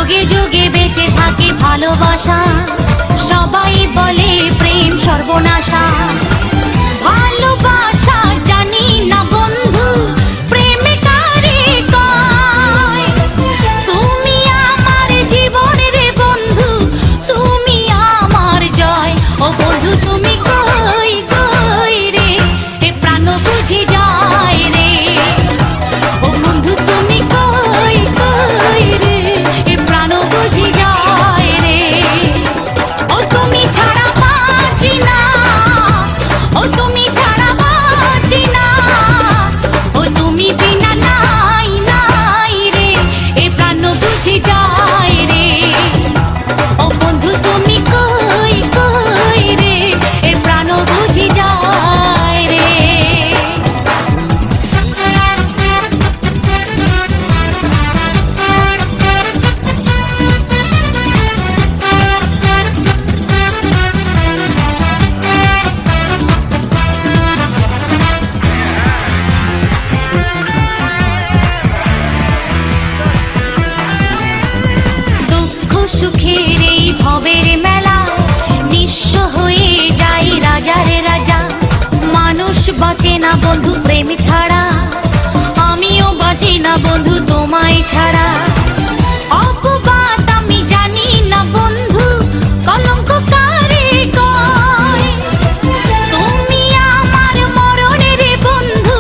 যুগে যুগে বেঁচে থাকে ভালোবাসা। সবাই বলে প্রেম সর্বনাশা। ভালোবাসা জানি না বন্ধু, প্রেমে কারে কয়। তুমি আমার জীবনের বন্ধু, তুমি আমার জয়। ও বন্ধু তুমি কই কই রে, এ প্রাণ বুঝি যায় রে। ও বন্ধু তুমি কই কই রে, এ প্রাণ বুঝি যায় রে। ও তুমি ছাড়া বাঁচি না, ও তুমি ছাড়া বাঁচি না। ও তুমি বিনা নাই নাই রে, এ প্রাণ বুঝি যায় রে। ও বন্ধু তুমি কই কই রে, এ প্রাণ বুঝি যায় রে। দুঃখ সুখের এই ভবের মেলা, নিঃস্ব হয়ে যায় রাজারে রাজা। মানুষ বাঁচে না বন্ধু প্রেম ছাড়া, আমিও বাঁচি না বন্ধু তোমায় ছাড়া। অপবাদ আমি জানি না বন্ধু, কলঙ্ক কারে কয়। তুমি আমার মরণের বন্ধু,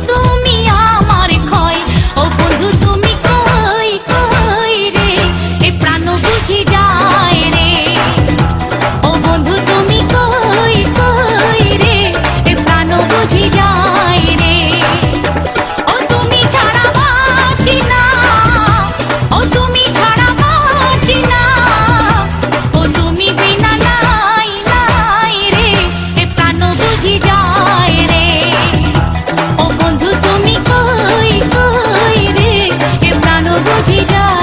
তুমি আমার ক্ষয়। ও বন্ধু তুমি কই কই রে, এ প্রাণ বুঝি যায় রে। ও বন্ধু তুমি কই কই রে, এ প্রাণ বুঝি যায় রে। ও তুমি ছাড়া বাঁচি না, ও তুমি ছাড়া বাঁচি না। ও তুমি বিনা নাই নাই রে, এ প্রাণ বুঝি যায় রে। ও বন্ধু তুমি কই কই রে, এ প্রাণ বুঝি যায়।